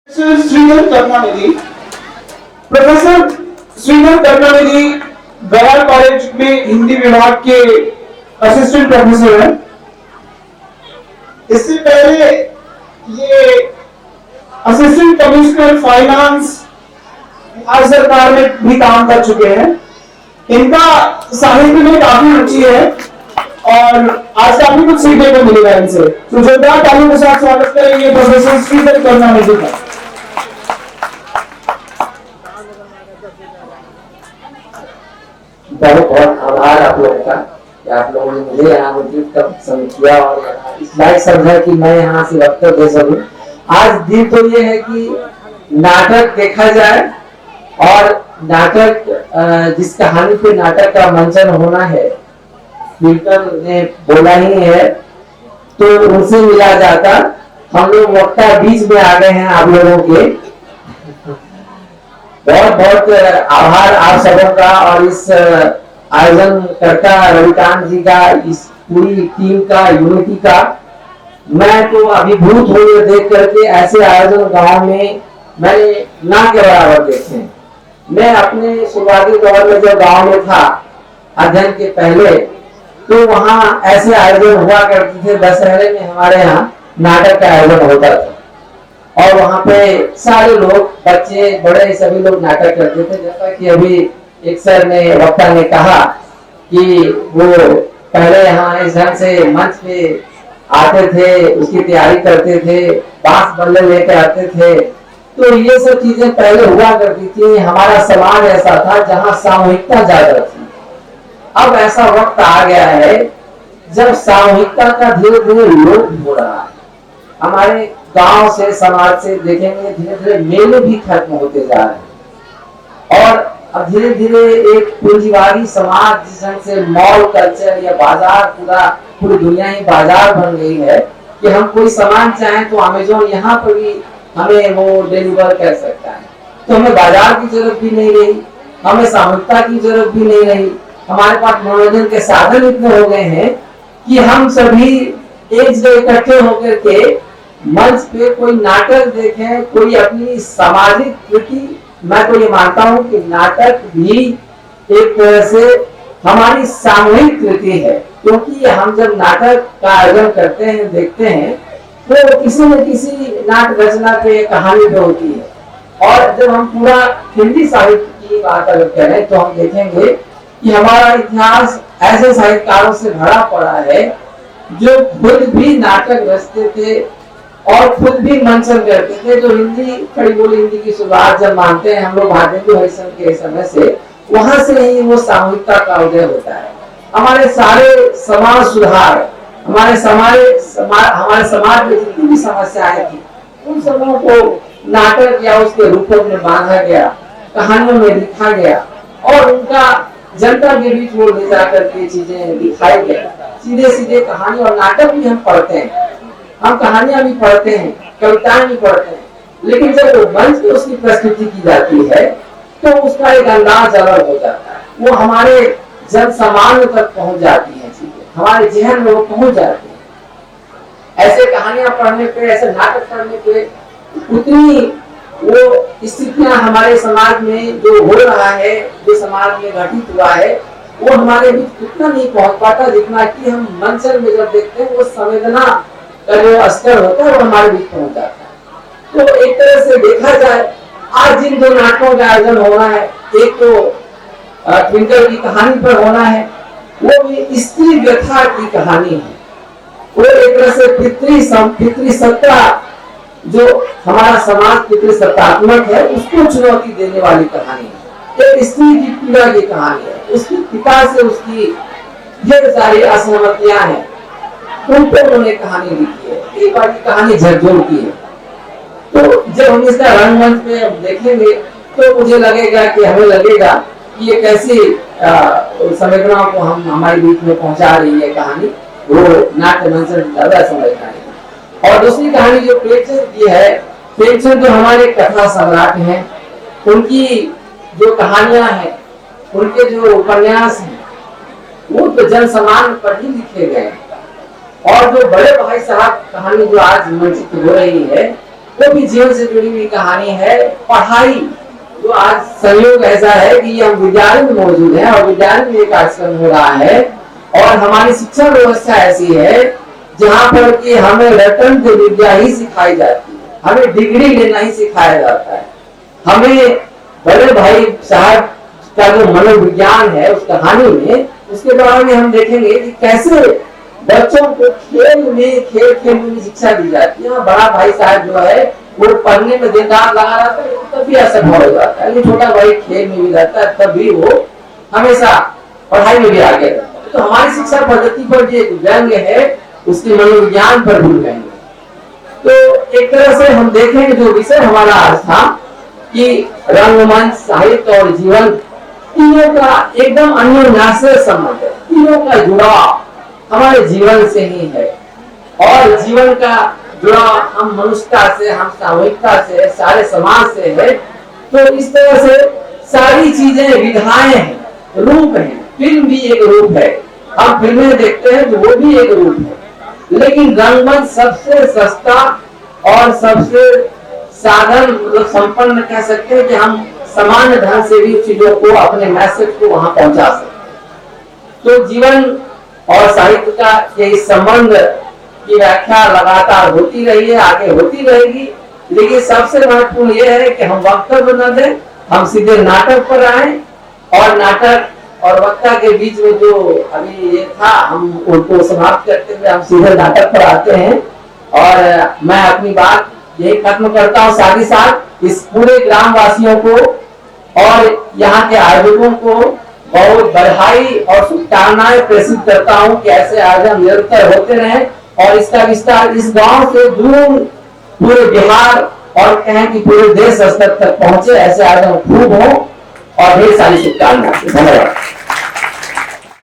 Shridhar Karunanidhi. Professor Shridhar Karunanidhi गया college में हिंदी विभाग के असिस्टेंट प्रोफेसर हैं। इससे पहले ये असिस्टेंट कमिश्नर फाइनेंस बिहार सरकार में भी काम कर चुके हैं। इनका साहित्य में काफी रुचि है और आज काफी कुछ सीखने को मिलेगा इनसे। तो जोरदार तालियों के साथ स्वागत करेंगे प्रोफेसर श्रीधर करुणानिधि का। बहुत बहुत आभार आप लोगों का कि आप लोगों ने मुझे यहाँ आमंत्रित कर किया और इस लायक समझा कि मैं यहाँ से वक्तव्य दे सकूं। आज दिन तो ये है कि नाटक देखा जाए और नाटक जिस कहानी पे नाटक का मंचन होना है, मिल्टन ने बोला ही है, तो उनसे मिला जाता। हम लोग वक्ता बीच में आ गए हैं आप लोगों के। बहुत बहुत आभार आप सबों का और इस आयोजन करता रविकांत जी का, इस पूरी टीम का, यूनिटी का। मैं तो अभिभूत हो देख करके ऐसे आयोजन गांव में मैंने ना के बराबर देखे। मैं अपने शुरुआती दौर में जब गांव में था अध्ययन के पहले, तो वहाँ ऐसे आयोजन हुआ करते थे। दशहरे में हमारे यहाँ नाटक का आयोजन होता था और वहाँ पे सारे लोग, बच्चे बड़े सभी लोग नाटक करते थे। जैसा कि अभी एक सर ने, वक्ता ने कहा कि वो पहले यहाँ इस ढंग से मंच पे आते थे, उसकी तैयारी करते थे, बांस बल्ले लेके आते थे। तो ये सब चीजें पहले हुआ करती थी। हमारा समाज ऐसा था जहाँ सामूहिकता ज्यादा थी। अब ऐसा वक्त आ गया है जब सामूहिकता का धीरे धीरे लोप हो रहा है। हमारे गांव से, समाज से देखेंगे धीरे धीरे मेले भी खत्म होते जा रहे हैं और अब धीरे धीरे एक पूंजीवादी समाज जिस ढंग से मॉल कल्चर या बाजार, पूरी दुनिया ही बाजार बन गई है कि हम कोई सामान चाहें तो अमेज़न यहाँ पर भी हमें वो डिलीवर कर सकता है। तो हमें बाजार की जरूरत भी नहीं रही, हमें सामूहिकता की जरूरत भी नहीं रही। हमारे पास मनोरंजन के साधन इतने हो गए हैं कि हम सभी एक जगह इकट्ठे होकर के मंच पे कोई नाटक देखें, कोई अपनी सामाजिक कृति। मैं तो ये मानता हूँ कि नाटक भी एक तरह से हमारी सामूहिक कृति है, क्योंकि हम जब नाटक का आयोजन करते हैं, देखते हैं, तो किसी न किसी नाटक रचना पे, कहानी पे होती है। और जब हम पूरा हिंदी साहित्य की बात अगर करें तो हम देखेंगे कि हमारा इतिहास ऐसे साहित्यकारों से भरा पड़ा है जो खुद भी नाटक रचते थे और खुद भी मंचन करते थे। जो हिंदी, खड़ी बोली हिंदी की शुरुआत जब मानते हैं हम लोग भारतेंदु हरिश्चंद्र के समय से, वहां से ही वो सामूहिकता का उदय होता है। हमारे सारे समाज सुधार, हमारे समाज में जितनी भी समस्याएं थी, उन सबों को नाटक या उसके रूपों में बांधा गया, कहानियों में लिखा गया और उनका जनता के बीच वो ले जाकर के चीजें दिखाई गई। सीधे सीधे कहानी और नाटक भी हम पढ़ते हैं, हम कहानियां भी पढ़ते हैं, कविताएं भी पढ़ते हैं, लेकिन जब वो मंच पे उसकी प्रस्तुति की जाती है तो उसका एक अंदाज अलग हो जाता है। वो हमारे जन सामान्य तक पहुंच जाती है चीजें, हमारे जहन में वो पहुंच जाती है। ऐसे कहानियां पढ़ने पे, ऐसे नाटक पढ़ने पे उतनी वो स्थितियां हमारे समाज में जो हो रहा है, जो समाज में घटित हुआ है, वो हमारे बीच उतना नहीं पहुंच पाता जितना कि हम मंचन में जब देखते हैं वो संवेदना का जो स्तर होता है वो हमारे बीच पहुंच जाता है। तो एक तरह से देखा जाए, आज जिन दो नाटकों का आयोजन होना है, एक तो ट्विंकल की कहानी पर होना है, वो भी स्त्री व्यथा की कहानी है। वो एक तरह से पितृ सत्ता, जो हमारा समाज पितृसत्तात्मक है, उसको चुनौती देने वाली कहानी है। एक स्त्री की पीड़ा की कहानी है, उसके पिता से उसकी ढेर सारी असहमतियां हैं, उन पर उन्होंने कहानी लिखी है। एक बार की कहानी झकझोर की है। तो जब हम इसका रंगमंच पे अब देखेंगे तो मुझे लगेगा कि हमें लगेगा कि ये कैसी संवेदनाओं को हम हमारे बीच में पहुंचा रही है कहानी, वो नाट्य मंचन ज्यादा समझना है। और दूसरी कहानी जो प्रेमचंद की है, प्रेमचंद जो हमारे कथा सम्राट हैं, उनकी जो कहानियां हैं, उनके जो उपन्यास हैं, वो तो जन सामान्य पर ही लिखे गए। और जो बड़े भाई साहब कहानी जो आज मंचित हो रही है, वो भी जीवन से जुड़ी हुई कहानी है। पढ़ाई जो आज संयोग ऐसा है कि हम विद्यालय में मौजूद हैं और विद्यालय में एक कार्यक्रम हो रहा है और हमारी शिक्षा व्यवस्था ऐसी है जहाँ पर कि हमें रटन की विद्या ही सिखाई जाती है, हमें डिग्री लेना ही सिखाया जाता है। हमें बड़े भाई साहब का जो मनोविज्ञान है उस कहानी में, उसके द्वारा में हम देखेंगे कि कैसे बच्चों को खेल में शिक्षा दी जाती है। बड़ा भाई साहब जो है वो पढ़ने में दिन रात लगा रहता है, तभी असंभव हो जाता है। छोटा भाई खेल में भी रहता है, तब भी वो हमेशा पढ़ाई में भी आगे रहता है। तो हमारी शिक्षा पद्धति पर जो व्यंग है उसके मनोविज्ञान पर भी व्यंग है। तो एक तरह से हम देखेंगे जो विषय हमारा आज था कि रंगमंच, साहित्य और जीवन, तीनों का एकदम अन्योन्याश्रय संबंध है। तीनों का जुड़ाव हमारे जीवन से ही है और जीवन का जुड़ाव हम मनुष्यता से, हम सामूहिकता से, सारे समाज से है। तो इस तरह से सारी चीजें विधाएं हैं, रूप हैं। फिल्म भी एक रूप है, हम फिल्में देखते हैं तो वो भी एक रूप है, लेकिन रंगमंच सबसे सस्ता और सबसे साधन मतलब संपन्न कह सकते हैं कि हम सामान्य ढंग से भी चीजों को, अपने मैसेज को वहां पहुंचा सकते। तो जीवन और साहित्य का ये संबंध की व्याख्या लगातार होती रही है, आगे होती रहेगी। लेकिन सबसे महत्वपूर्ण ये है कि हम वक्तव्य न दें, हम सीधे नाटक पर आए और नाटक और वक्ता के बीच में जो अभी ये था हम उनको समाप्त करते हुए हम सीधे नाटक पर आते हैं। और मैं अपनी बात यही खत्म करता हूँ। साथ ही साथ इस पूरे ग्रामवासियों को और यहाँ के आयोजकों को बहुत बधाई और शुभकामनाएं प्रेषित करता हूँ कि ऐसे आयोजन निरंतर होते रहे और इसका विस्तार इस गांव से दूर पूरे बिहार और कहें कि पूरे देश स्तर तक पहुंचे। ऐसे आयोजन खूब हो और ढेर सारी शुभकामनाएं। धन्यवाद।